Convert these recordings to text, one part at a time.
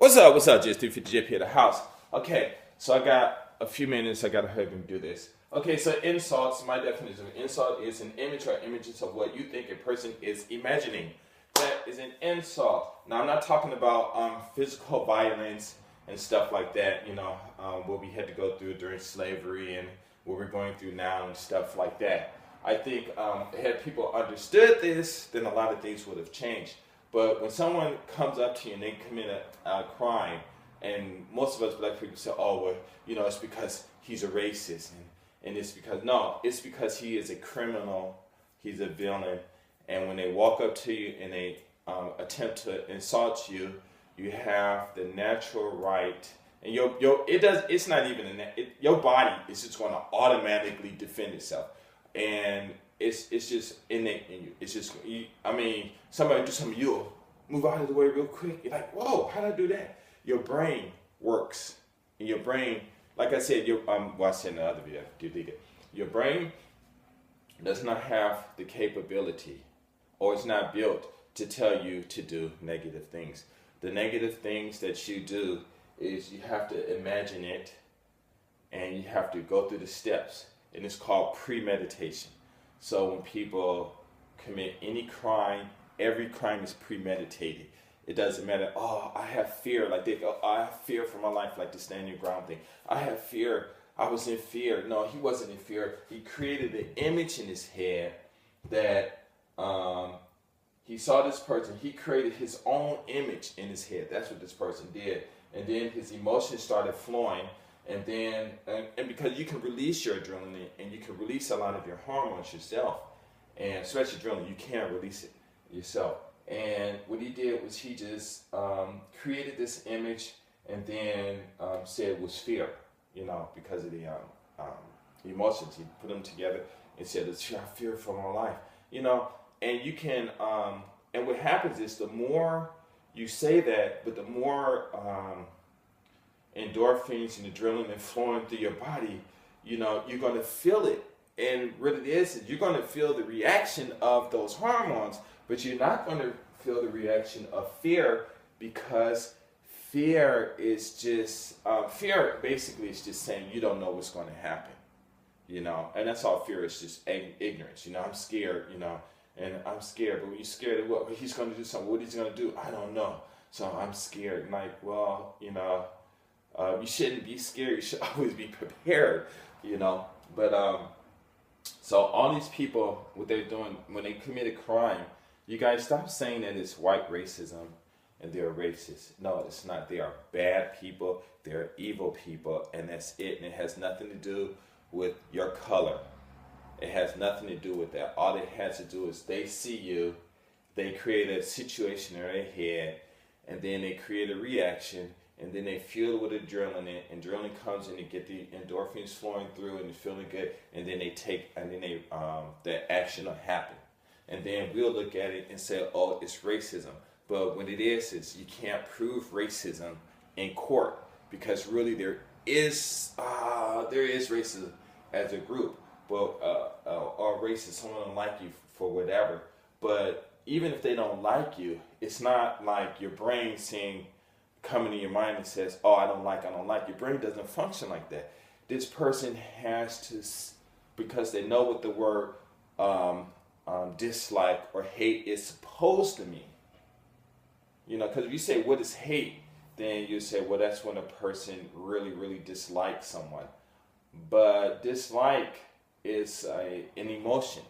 What's up? What's up? Just 350 JP at the house. Okay, so I got a few minutes. I got to hurry and do this. Okay, so insults. My definition of insult is an image or images of what you think a person is imagining. That is an insult. Now, I'm not talking about physical violence and stuff like that. You know, what we had to go through during slavery and what we're going through now and stuff like that. I think had people understood this, then a lot of things would have changed. But when someone comes up to you and they commit a crime, and most of us black people say, oh, well, you know, it's because he's a racist. And it's because, no, it's because he is a criminal, he's a villain. And when they walk up to you and they attempt to insult you, you have the natural right. And it's not even, your body is just going to automatically defend itself. And it's just innate in you. It's just, somebody do something, you'll move out of the way real quick. You're like, whoa, how did I do that? Your brain works. And your brain, like I said, I said in the other video, delete it. Your brain does not have the capability, or it's not built to tell you to do negative things. The negative things that you do is you have to imagine it, and you have to go through the steps. And it's called premeditation. So when people commit any crime, every crime is premeditated. It doesn't matter, oh, I have fear. Like they go, oh, I have fear for my life, like the stand your ground thing. I have fear. I was in fear. No, he wasn't in fear. He created an image in his head that he saw this person. He created his own image in his head. That's what this person did. And then his emotions started flowing. And then, and because you can release your adrenaline and you can release a lot of your hormones yourself, and especially adrenaline, you can't release it yourself. And what he did was he just created this image and then said it was fear, you know, because of the emotions. He put them together and said, it's fear for my life, you know. And you can, and what happens is the more you say that, but the more endorphins and adrenaline flowing through your body, you know, you're going to feel it. And what it is you're going to feel the reaction of those hormones, but you're not going to feel the reaction of fear, because fear is just, fear basically is just saying you don't know what's going to happen, you know, and that's all fear is, just ignorance. You know, I'm scared, you know, and I'm scared, but when you're scared of what he's going to do something, what he's going to do, I don't know. So I'm scared. Like, well, you know, you shouldn't be scared. You should always be prepared, you know. But so all these people, what they're doing when they commit a crime, you guys stop saying that it's white racism and they're racist. No, it's not. They are bad people. They're evil people, and that's it. And it has nothing to do with your color. It has nothing to do with that. All it has to do is they see you, they create a situation in their head, and then they create a reaction. And then they fuel it with adrenaline, and adrenaline comes in to get the endorphins flowing through and feeling good, and then the action will happen. And then we'll look at it and say, oh, it's racism. But what it is you can't prove racism in court, because really there is racism as a group, but or racist, someone don't like you for whatever. But even if they don't like you, it's not like your brain saying, coming to your mind and says, oh, I don't like. Your brain doesn't function like that. This person has to, because they know what the word dislike or hate is supposed to mean. You know, because if you say, what is hate? Then you say, well, that's when a person really, really dislikes someone. But dislike is an emotion.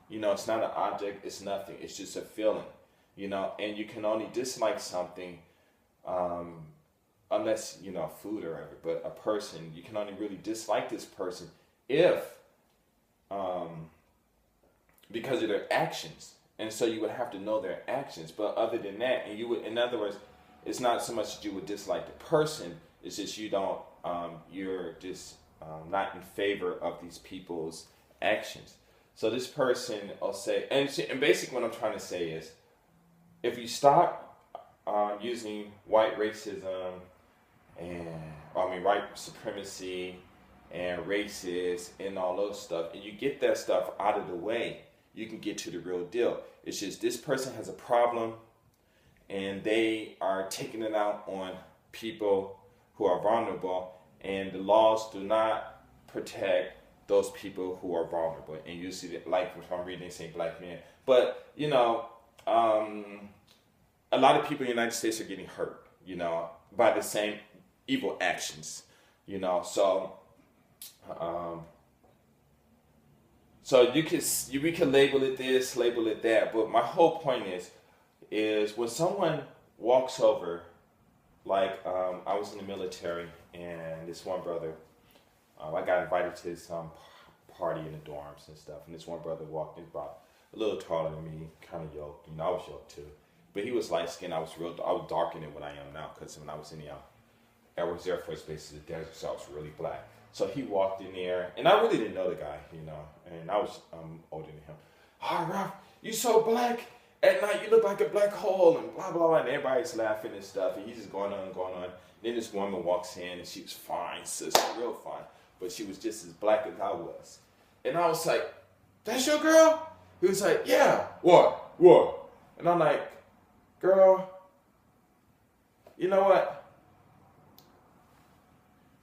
You know, it's not an object, it's nothing. It's just a feeling, you know, and you can only dislike something unless, you know, food or whatever, but a person, you can only really dislike this person if, because of their actions. And so you would have to know their actions. But other than that, and you would, in other words, it's not so much that you would dislike the person, it's just you don't, you're just not in favor of these people's actions. So this person will say, and basically what I'm trying to say is, if you stop using white racism and white supremacy and racist and all those stuff, and you get that stuff out of the way, you can get to the real deal. It's just this person has a problem and they are taking it out on people who are vulnerable, and the laws do not protect those people who are vulnerable. And you see that, like if I'm reading, saying black men, but a lot of people in the United States are getting hurt, by the same evil actions, So, so we can label it this, label it that, but my whole point is when someone walks over, like I was in the military, and this one brother, I got invited to some party in the dorms and stuff, and this one brother walked in, about a little taller than me, kind of yoked, I was yoked too, but he was light skinned. I was darker than what I am now, because when I was in the Air Force Base in the desert, so I was really black. So he walked in there, and I really didn't know the guy, and I was older than him. "Oh, Ralph, you so black. At night you look like a black hole," and blah, blah, blah, and everybody's laughing and stuff, and he's just going on and going on. Then this woman walks in, and she was fine, sister, real fine, but she was just as black as I was. And I was like, "That's your girl?" He was like, "Yeah." What? And I'm like, "Girl, you know what?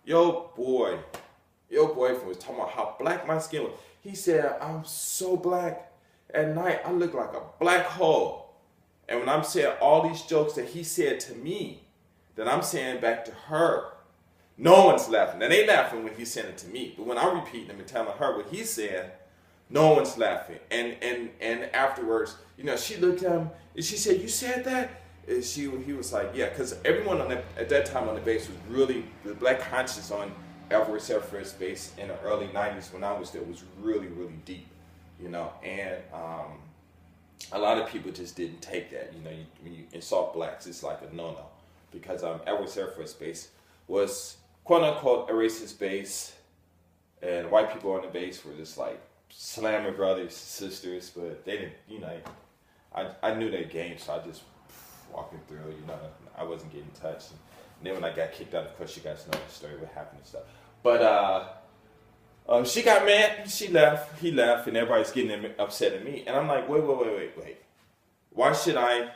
Your boyfriend was talking about how black my skin was. He said, I'm so black. At night, I look like a black hole." And when I'm saying all these jokes that he said to me, that I'm saying back to her, no one's laughing. Now, they laughing when he's saying it to me. But when I'm repeating them and telling her what he said, no one's laughing. And afterwards, she looked at him and she said, "You said that?" And he was like, "Yeah," because everyone at that time on the base was really, the black conscience on Everest Air Force Base in the early 90s when I was there was really, really deep, and a lot of people just didn't take that. When you insult blacks, it's like a no-no, because Everest Air Force Base was quote-unquote a racist base, and white people on the base were just like slamming brothers, sisters, but they didn't, I knew their game, so I just walking through, I wasn't getting touched. And then when I got kicked out, of course, you guys know the story, what happened and stuff. But she got mad, she left, he left, and everybody's getting upset at me. And I'm like, wait. Why should I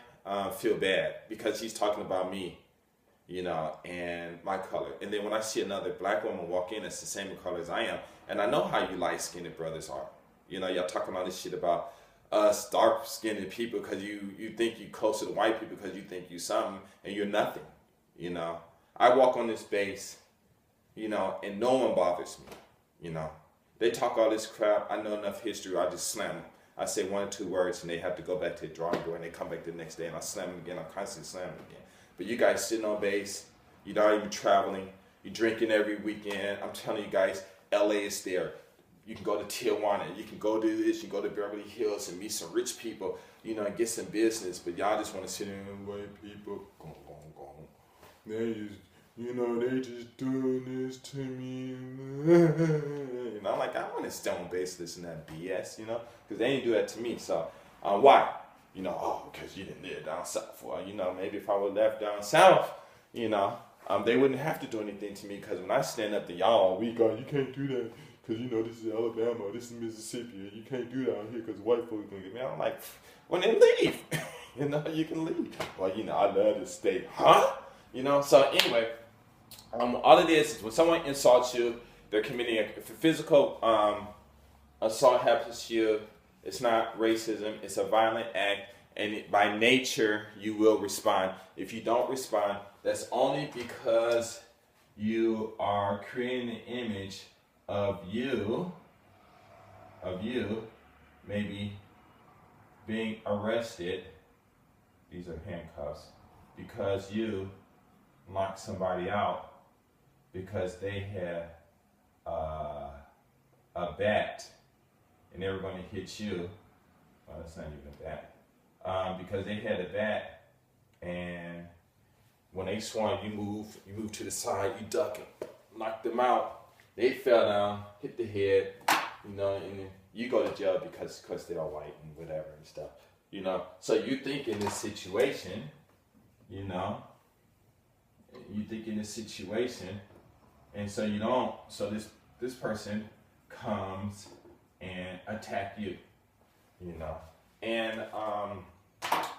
feel bad? Because he's talking about me, and my color. And then when I see another black woman walk in that's the same color as I am, and I know how you light-skinned brothers are. Y'all talking about this shit about us dark-skinned people because you think you closer to white people because you think you something, and you're nothing. I walk on this base, and no one bothers me. They talk all this crap. I know enough history. I just slam them. I say one or two words, and they have to go back to the drawing board, and they come back the next day, and I slam them again. I'm constantly slamming them again. But you guys sitting on base, you're not even traveling, you're drinking every weekend. I'm telling you guys, LA is there. You can go to Tijuana, you can go do this, you can go to Beverly Hills and meet some rich people, and get some business, but y'all just want to sit in and white people, they just doing this to me. I'm like, I don't want to stay on base listening to that BS, because they ain't do that to me. So, why? Because you didn't live down south. Well, maybe if I would left down south, they wouldn't have to do anything to me, because when I stand up to y'all all week, you can't do that. Because, this is Alabama, this is Mississippi, and you can't do that out here because white folks going to get me. I'm like, well, then leave. You can leave. Well, I love this state. Huh? So anyway, all it is when someone insults you, they're committing if a physical assault happens to you, it's not racism, it's a violent act, and by nature, you will respond. If you don't respond, that's only because you are creating an image of you maybe being arrested, these are handcuffs, because you knocked somebody out because they had a bat and they were going to hit you. Well, that's not even a bat. Because they had a bat, and when they swung, you move to the side, you duck it, knock them out. They fell down, hit the head, and then you go to jail because they're all white and whatever and stuff, So you think in this situation, and so you don't. So this person comes and attack you, And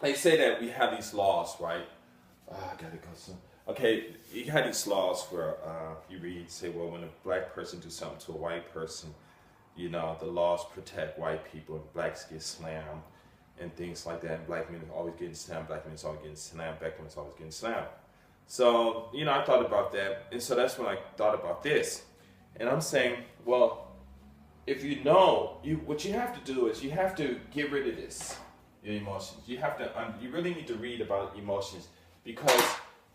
they say that we have these laws, right? I gotta go soon. Okay, you had these laws where you read, say, well, when a black person do something to a white person, you know, the laws protect white people and blacks get slammed and things like that. And black men are always getting slammed, black men is always getting slammed, black men is always getting slammed. So, you know, I thought about that. And so that's when I thought about this. And I'm saying, well, if you know, what you have to do is you have to get rid of this, your emotions. You have to, you really need to read about emotions because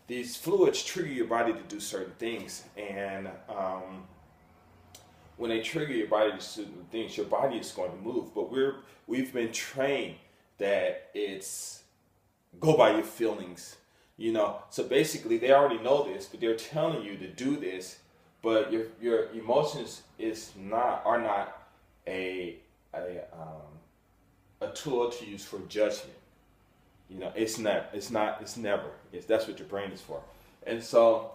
these fluids trigger your body to do certain things. And when they trigger your body to do certain things, your body is going to move. But we've been trained that it's go by your feelings, you know. So basically, they already know this, but they're telling you to do this. But your emotions are not a tool to use for judgment. You know, it's never. That's what your brain is for. And so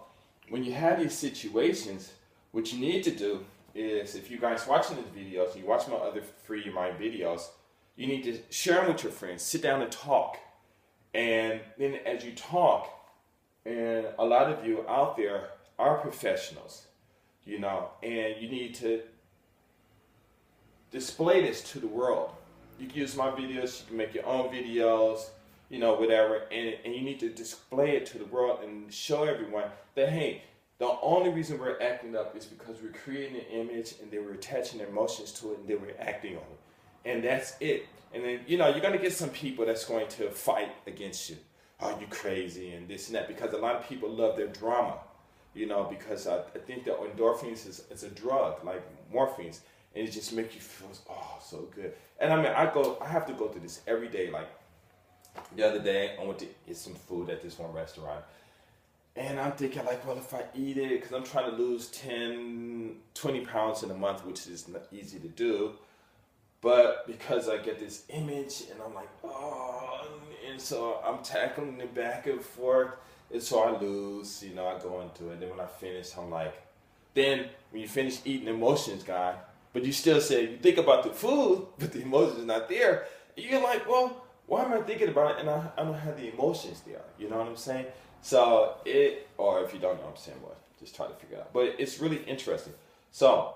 when you have these situations, what you need to do is, if you guys watching these videos, you watch my other Free Your Mind videos, you need to share them with your friends. Sit down and talk. And then as you talk, and a lot of you out there are professionals, you know, and you need to display this to the world. You can use my videos, you can make your own videos, you know, whatever, and you need to display it to the world and show everyone that, hey, the only reason we're acting up is because we're creating an image and then we're attaching emotions to it and then we're acting on it. And that's it. And then, you know, you're going to get some people that's going to fight against you. Oh, you crazy and this and that, because a lot of people love their drama. You know, because I think that endorphins is a drug, like morphines, and it just makes you feel, oh, so good. And I mean, I have to go through this every day. Like the other day, I went to eat some food at this one restaurant, and I'm thinking, like, well, if I eat it, because I'm trying to lose 10, 20 pounds in a month, which is not easy to do, but because I get this image, and I'm like, oh, and so I'm tackling it back and forth. And so I lose, you know, I go into it. Then when I finish, I'm like, then when you finish eating, emotions gone. But you still say, you think about the food, but the emotions not there. You're like, well, why am I thinking about it? And I don't have the emotions there. You know what I'm saying? So or if you don't know what I'm saying, well, just try to figure it out. But it's really interesting. So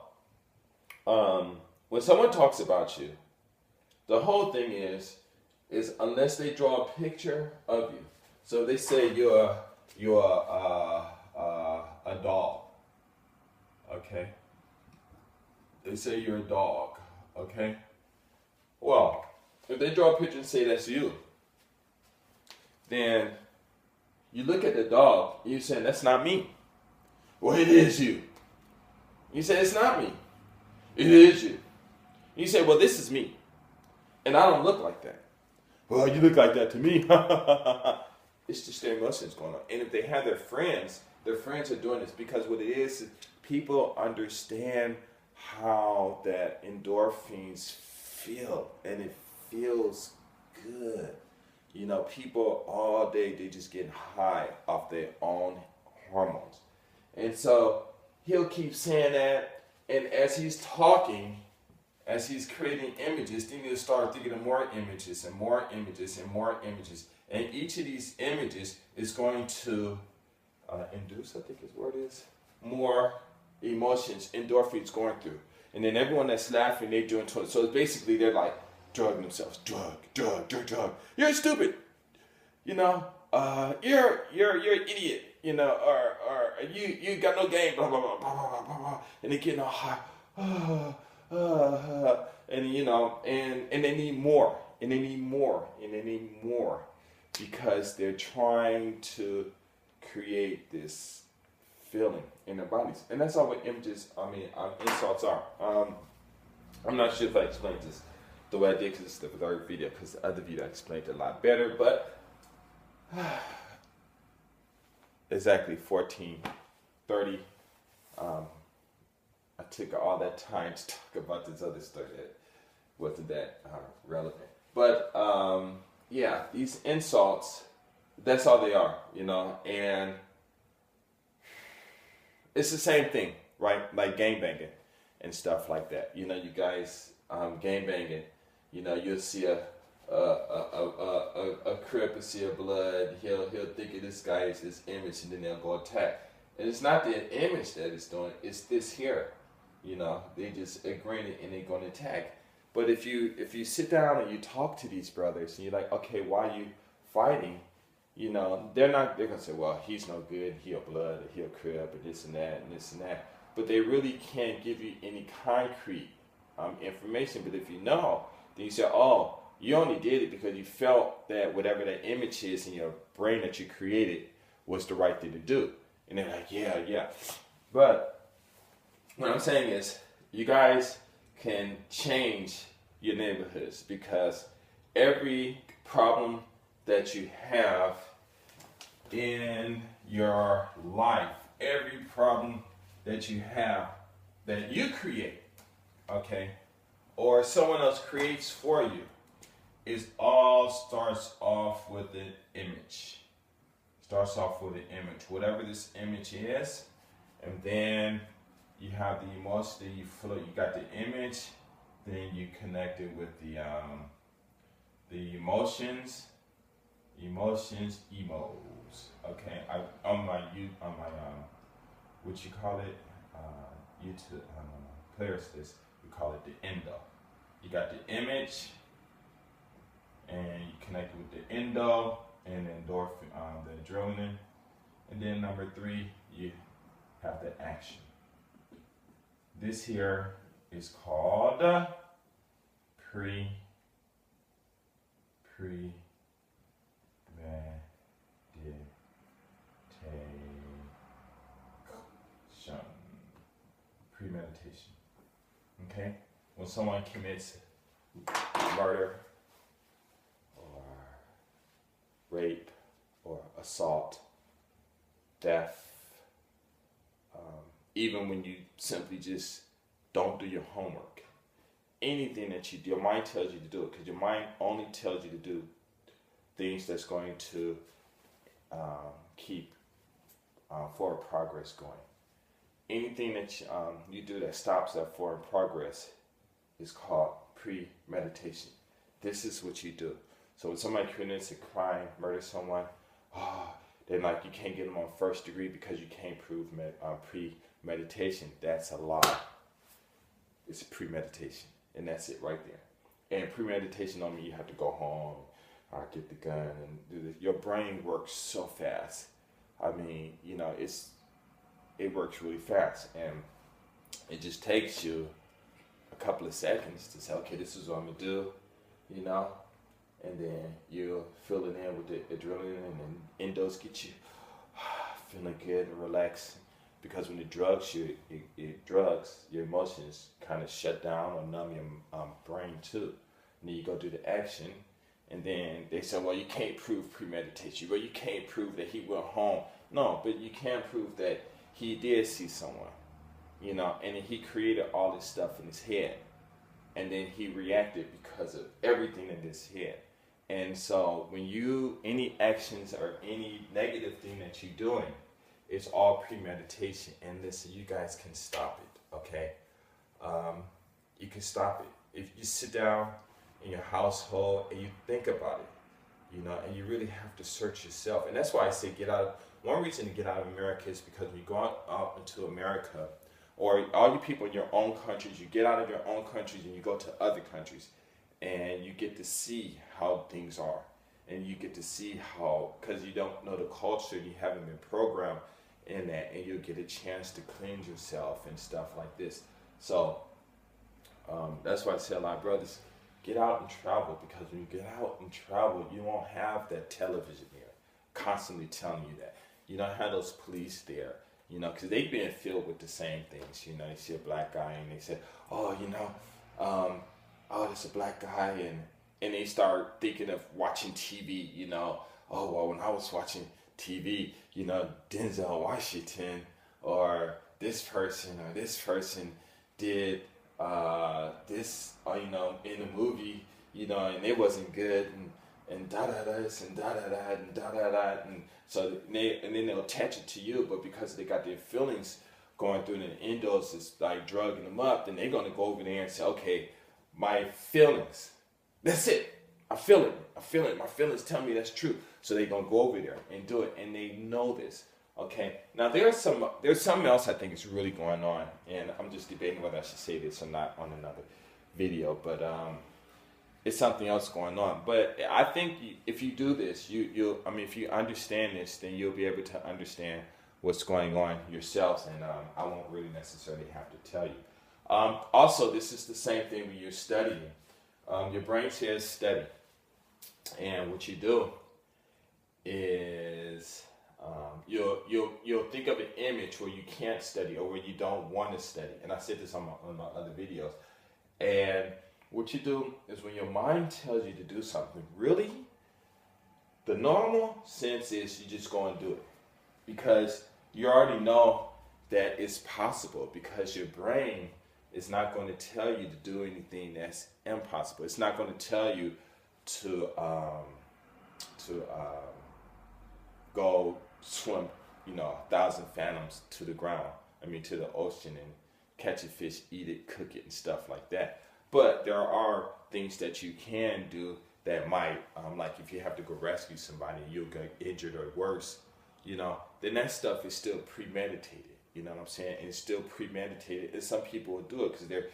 when someone talks about you, the whole thing is unless they draw a picture of you. So they say you're a dog, okay? They say you're a dog, okay? Well, if they draw a picture and say that's you, then you look at the dog and you're saying that's not me. Well, it is you. You say it's not me. It is you. You say, well, this is me, and I don't look like that. Well, you look like that to me. It's just their emotions going on. And if they have their friends are doing this because what it is people understand how that endorphins feel, and it feels good. You know, people all day, they just get high off their own hormones. And so he'll keep saying that, and as he's talking, as he's creating images, then he'll start thinking of more images and more images and more images. And each of these images is going to induce, I think his word is, more emotions, endorphins going through. And then everyone that's laughing, they're doing 20. So basically they're like drugging themselves. Drug. You're stupid. You know, you're an idiot. You know, or you got no game, blah, blah, blah, blah, blah, blah, blah. And they're getting all high. And you know, and they need more. And they need more. And they need more. Because they're trying to create this feeling in their bodies. And that's all what insults are. I'm not sure if I explained this the way I did, because it's the third video, because the other video I explained it a lot better, but exactly 14:30. I took all that time to talk about this other stuff that wasn't that relevant. But yeah, these insults, that's all they are, you know, and it's the same thing, right? Like gangbanging and stuff like that. You know, you guys gangbanging, you know, you'll see a a crip and see a blood, he'll think of this guy as this image, and then they'll go attack. And it's not the image that it's doing; it's this here. They just agreeing it and they're going to attack. But if you sit down and you talk to these brothers and you're like, okay, why are you fighting? They're gonna say, well, he's no good, he a blood, or he a crib, and this and that and this and that. But they really can't give you any concrete information. But if you know, then you say, oh, you only did it because you felt that whatever that image is in your brain that you created was the right thing to do. And they're like, yeah, yeah. But what I'm saying is, you guys can change your neighborhoods, because every problem that you have in your life, every problem that you have that you create, okay, or someone else creates for you, it all starts off with an image. Starts off with an image, whatever this image is, and then you have the emotion that you feel. You got the image, then you connect it with the emotions, emos. Okay, on my what you call it, YouTube players list, we call it the endo. You got the image, and you connect it with the endo and the endorphin, the adrenaline, and then number 3, you have the action. This here is called pre-meditation. Premeditation. Okay? When someone commits murder or rape or assault, theft, even when you simply just don't do your homework, anything that you do, your mind tells you to do it, because your mind only tells you to do things that's going to keep forward progress going. Anything that you do that stops that forward progress is called premeditation. This is what you do. So when somebody commits a crime, murders someone, they're like, you can't get them on first degree because you can't prove premeditation. That's a lie. It's premeditation, and that's it right there. And premeditation don't mean you have to go home, get the gun, and do this. Your brain works so fast. I mean, it works really fast, and it just takes you a couple of seconds to say, okay, this is what I'm gonna do, and then you fill it in with the adrenaline, and then endos get you feeling good and relaxed, because when it drugs you, your emotions kind of shut down or numb your brain too. And then you go do the action, and then they say, well, you can't prove premeditation. Well, you can't prove that he went home. No, but you can prove that he did see someone, and he created all this stuff in his head, and then he reacted because of everything in his head. And so when any actions or any negative thing that you're doing, it's all premeditation. And listen, you guys can stop it, okay? You can stop it. If you sit down in your household and you think about it, and you really have to search yourself. And that's why I say one reason to get out of America is because when you go out into America, or all you people in your own countries, you get out of your own countries and you go to other countries, and you get to see how things are, and you get to see how, because you don't know the culture, you haven't been programmed in that, and you'll get a chance to cleanse yourself and stuff like this. So that's why I say a lot of brothers, get out and travel, because when you get out and travel, you won't have that television there constantly telling you that. You don't have those police there, because they've been filled with the same things. They see a black guy and they say, oh, there's a black guy, and they start thinking of watching TV, oh, well, when I was watching TV, Denzel Washington or this person did this, in the movie, and it wasn't good, and da da da and da da da and da da da, and so then they'll attach it to you, but because they got their feelings going through, and the endos is like drugging them up, then they're gonna go over there and say, okay, my feelings, that's it. I feel it. My feelings tell me that's true. So they're gonna go over there and do it, and they know this. Okay. Now there's something else I think is really going on, and I'm just debating whether I should say this or not on another video, but it's something else going on. But I think if you do this, if you understand this, then you'll be able to understand what's going on yourselves, and I won't really necessarily have to tell you. Also, this is the same thing when you're studying. Your brain says study, and what you do is you'll think of an image where you can't study or where you don't want to study. And I said this on my other videos. And what you do is when your mind tells you to do something, really, the normal sense is you just go and do it, because you already know that it's possible, because your brain is not going to tell you to do anything that's impossible. It's not going to tell you to go swim, 1,000 fathoms to the ground. To the ocean and catch a fish, eat it, cook it, and stuff like that. But there are things that you can do that might, like if you have to go rescue somebody and you'll get injured or worse, then that stuff is still premeditated. You know what I'm saying? And it's still premeditated. And some people will do it because they're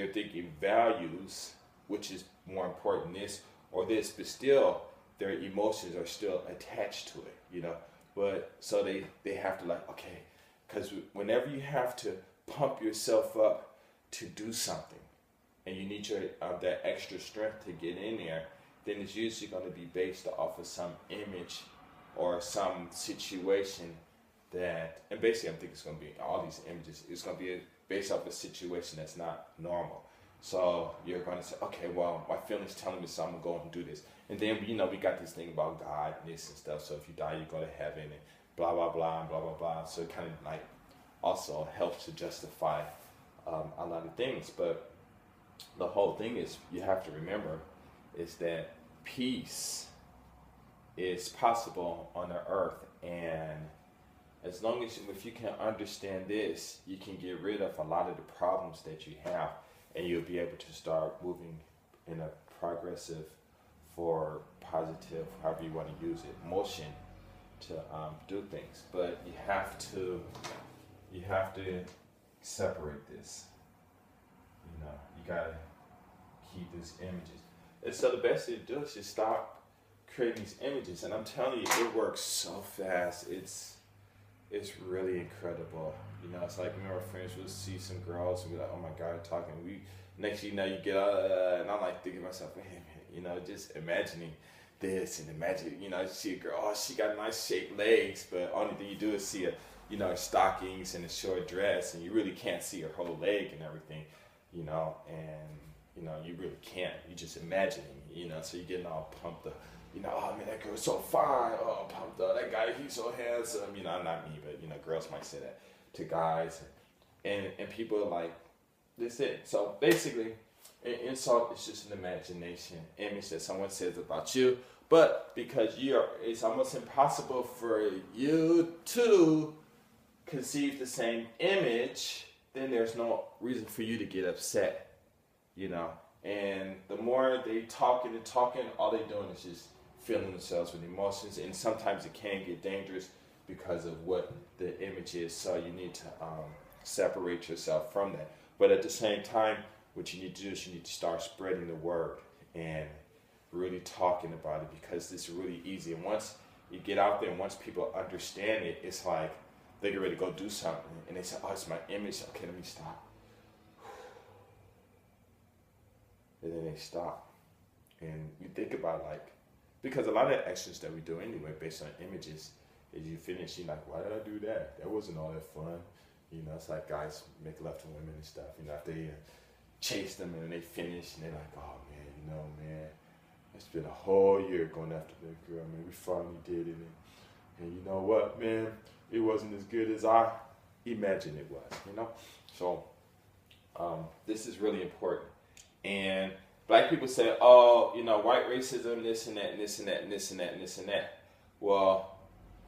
thinking values, which is more important, this or this, but still their emotions are still attached to it, But so they have to okay, because whenever you have to pump yourself up to do something, and you need that extra strength to get in there, then it's usually going to be based off of some image or some situation and basically I'm thinking it's going to be all these images. It's going to be based off a situation that's not normal. So you're going to say, okay, well, my feelings telling me so, I'm going to go and do this. And then, we got this thing about God and this and stuff. So if you die, you go to heaven and blah, blah, blah, and blah, blah, blah. So it kind of also helps to justify a lot of things. But the whole thing is, you have to remember, is that peace is possible on the earth. And as long as, if you can understand this, you can get rid of a lot of the problems that you have, and you'll be able to start moving in a progressive, for positive, however you want to use it, motion to do things. But you have to separate this. You gotta keep these images. And so the best thing to do is just stop creating these images. And I'm telling you, it works so fast. It's really incredible. It's like me and my friends will see some girls and be like, oh my God, talking. Next thing you know, you get out, and I'm like thinking to myself, wait a minute, just imagining this and imagine, you see a girl, oh, she got nice shaped legs, but only thing you do is see stockings and a short dress, and you really can't see her whole leg and everything, and you really can't. You just imagining, so you're getting all pumped up. Oh man, that girl's so fine. Oh, I'm pumped up. That guy, he's so handsome. Not me, but girls might say that to guys, and people are like, this it. So basically, an insult is just an imagination image that someone says about you. But because it's almost impossible for you to conceive the same image, then there's no reason for you to get upset, And the more they talking, all they're doing is just filling themselves with emotions, and sometimes it can get dangerous because of what the image is. So you need to separate yourself from that. But at the same time, what you need to do is you need to start spreading the word and really talking about it, because it's really easy. And once you get out there and once people understand it, it's like they get ready to go do something and they say, oh, it's my image. Okay, let me stop. And then they stop. And you think about because a lot of actions that we do anyway based on images, is you finish, you're like, why did I do that? That wasn't all that fun. It's like guys make love to women and stuff. If they chase them and they finish and they're like, oh man, man, it's been a whole year going after that girl, man. We finally did it. And you know what, man? It wasn't as good as I imagined it was, So this is really important. And black people say, oh, white racism, this and that, and this and that, and this and that, and this and that. Well,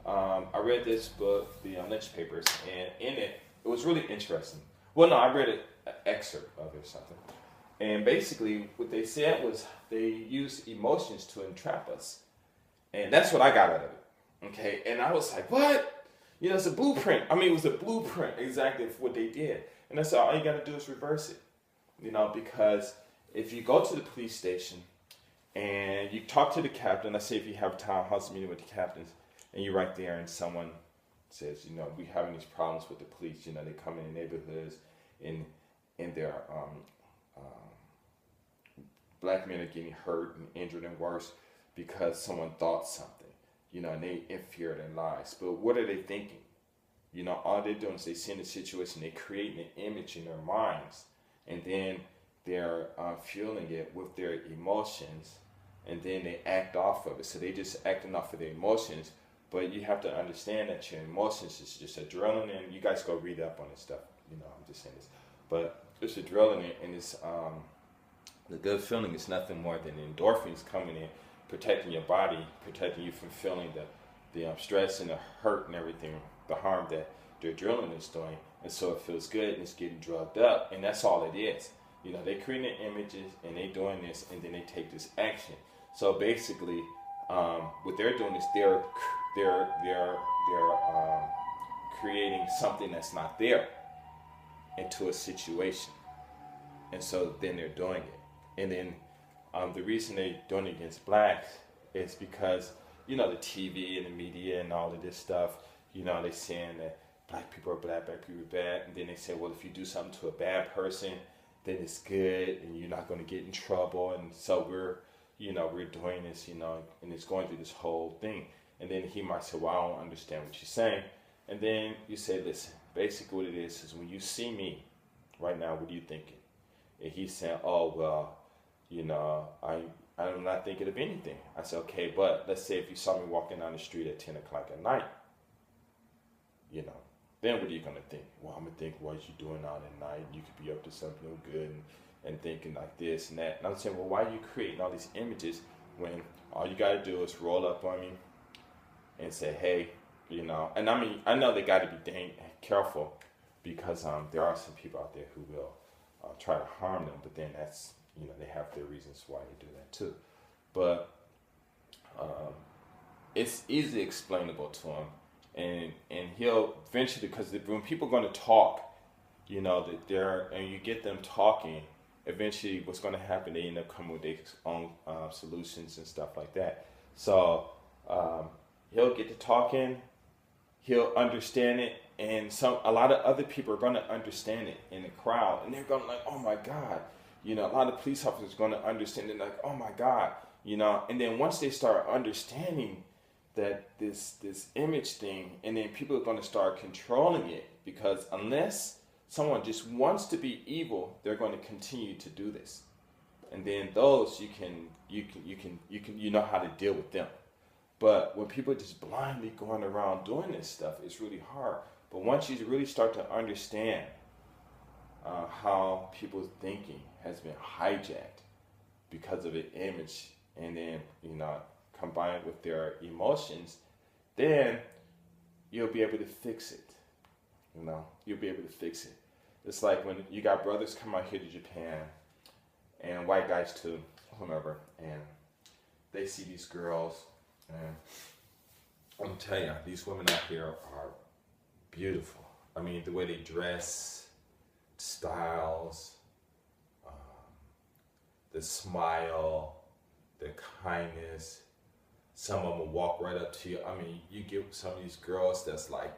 I read this book, the Lynch Papers, and in it was really interesting. Well, no, I read an excerpt of it or something. And basically, what they said was they used emotions to entrap us. And that's what I got out of it. Okay. And I was like, what? You know, it's a blueprint. I mean, it was a blueprint exactly for what they did. And I said, all you got to do is reverse it. You know, because if you go to the police station and you talk to the captain, let's say if you have a town house meeting with the captains, and you're right there and someone says, you know, we having these problems with the police. You know, they come in the neighborhoods in their black men are getting hurt and injured and worse because someone thought something, you know, and they interfere in their lives. But what are they thinking? You know, all they're doing is they see the situation, they create an image in their minds, and then they're fueling it with their emotions, and then they act off of it. So they just acting off of their emotions. But you have to understand that your emotions is just adrenaline. You guys go read up on this stuff. You know, I'm just saying this. But it's adrenaline, and it's the good feeling is nothing more than endorphins coming in, protecting your body, protecting you from feeling the stress and the hurt and everything, the harm that the adrenaline is doing. And so it feels good and it's getting drugged up, and that's all it is. You know, they creating images and they doing this, and then they take this action. So basically, what they're doing is they're creating something that's not there into a situation, and so then they're doing it. And then the reason they're doing it against blacks is because, you know, the TV and the media and all of this stuff, you know, they're saying that black people are black people are bad, and then they say, well, if you do something to a bad person, then it's good and you're not going to get in trouble. And so we're doing this, you know, and it's going through this whole thing. And then he might say, well, I don't understand what you're saying. And then you say, listen, basically what it is when you see me right now, what are you thinking? And he's saying, oh, well, you know, I'm not thinking of anything. I said, okay, but let's say if you saw me walking down the street at 10 o'clock at night, you know, then what are you going to think? Well, I'm going to think, what are you doing out at night? You could be up to something good and thinking like this and that. And I'm saying, well, why are you creating all these images when all you got to do is roll up on me and say, hey, you know, and I mean, I know they got to be careful because there are some people out there who will try to harm them, but then that's, you know, they have their reasons why they do that too. But it's easily explainable to him, and he'll eventually, because when people are going to talk, you know, and you get them talking, eventually what's going to happen, they end up coming with their own solutions and stuff like that. So he'll get to talking, he'll understand it, and a lot of other people are going to understand it in the crowd, and they're going to like, oh my God, you know, a lot of police officers are going to understand it, like, oh my God, you know, and then once they start understanding that this image thing, and then people are going to start controlling it, because unless someone just wants to be evil, they're going to continue to do this, and then those you know how to deal with them. But when people are just blindly going around doing this stuff, it's really hard. But once you really start to understand how people's thinking has been hijacked because of an image, and then, you know, combined with their emotions, then you'll be able to fix it. You know, you'll be able to fix it. It's like when you got brothers come out here to Japan, and white guys too, whomever, and they see these girls, and I'm telling you, these women out here are beautiful. I mean, the way they dress, styles, the smile, the kindness. Some of them will walk right up to you. I mean, you get some of these girls that's like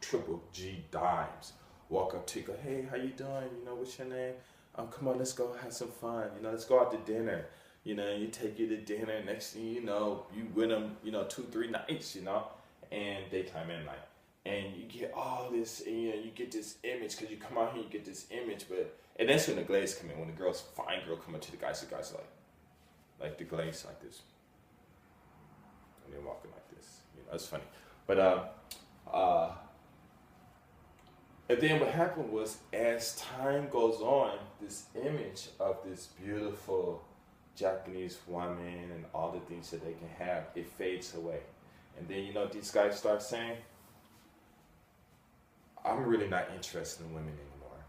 triple G dimes. Walk up to you, go, hey, how you doing? You know, what's your name? Come on, let's go have some fun. You know, let's go out to dinner. You know, you take you to dinner. Next thing you know, you win them, you know, 2-3 nights, you know, and daytime and night. And you get all this, and, you know, you get this image, because you come out here, you get this image, and that's when the glaze come in. When the fine girl come up to the guys are like the glaze like this. And they're walking like this. You know, it's funny. But, and then what happened was, as time goes on, this image of this beautiful Japanese woman and all the things that they can have, it fades away. And then, you know, these guys start saying, I'm really not interested in women anymore.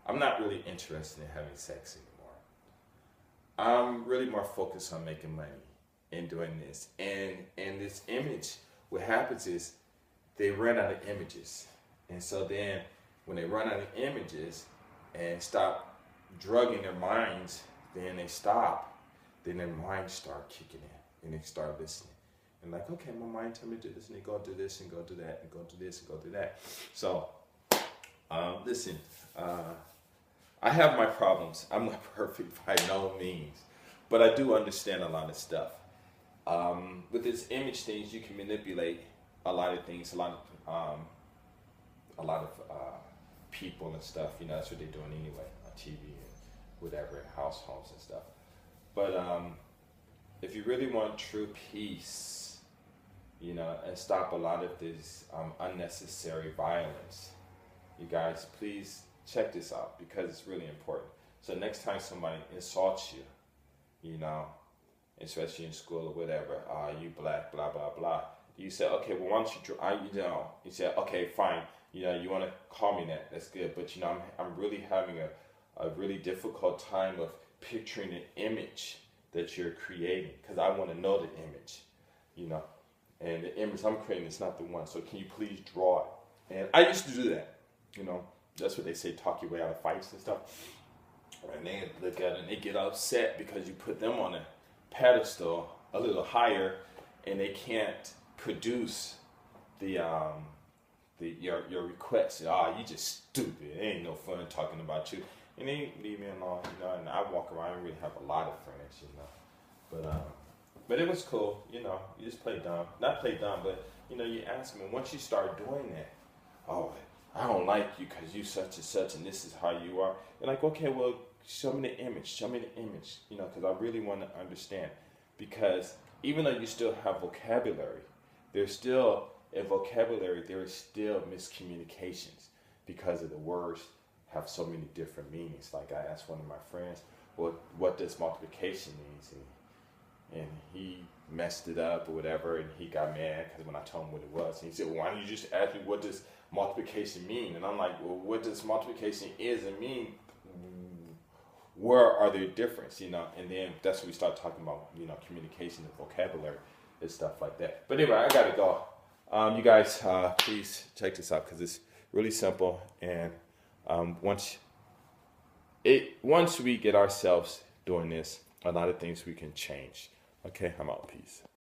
I'm not really interested in having sex anymore. I'm really more focused on making money and doing this. And this image, what happens is they run out of images. And so then when they run out of images and stop drugging their minds, then they stop. Then their minds start kicking in and they start listening. And like, okay, my mind tell me to do this, and they go do this and go do that and go do this and go do that. So listen, I have my problems. I'm not perfect by no means, but I do understand a lot of stuff. With this image things, you can manipulate a lot of things, a lot of people and stuff. You know, that's what they're doing anyway on TV and whatever, in households and stuff. But if you really want true peace, you know, and stop a lot of this unnecessary violence, you guys, please check this out because it's really important. So next time somebody insults you, you know, especially in school or whatever, you black, blah, blah, blah, you say, okay, well, why don't you say, okay, fine, you know, you want to call me that, that's good, but, you know, I'm really having a really difficult time of picturing an image that you're creating because I want to know the image, you know, and the image I'm creating is not the one, so can you please draw it? And I used to do that, you know, that's what they say, talk your way out of fights and stuff, and they look at it and they get upset because you put them on a pedestal a little higher and they can't produce your request. You just stupid. It ain't no fun talking about you. And they leave me alone, you know, and I walk around and really have a lot of friends, you know. But it was cool, you know, you just play dumb. Not play dumb, but, you know, you ask me, once you start doing that, oh, I don't like you because you such and such and this is how you are. You're like, okay, well, show me the image, you know, because I really want to understand. Because even though you still have vocabulary, there's still, in vocabulary, there is still miscommunications because of the words have so many different meanings. Like I asked one of my friends, well, what does multiplication mean? And he messed it up or whatever, and he got mad because when I told him what it was, and he said, well, why don't you just ask me what does multiplication mean? And I'm like, well, what does multiplication is and mean? Where are they difference, you know? And then that's when we start talking about, you know, communication and vocabulary and stuff like that. But anyway, I gotta go. You guys, please check this out because it's really simple. And once we get ourselves doing this, a lot of things we can change. Okay, I'm out. Peace.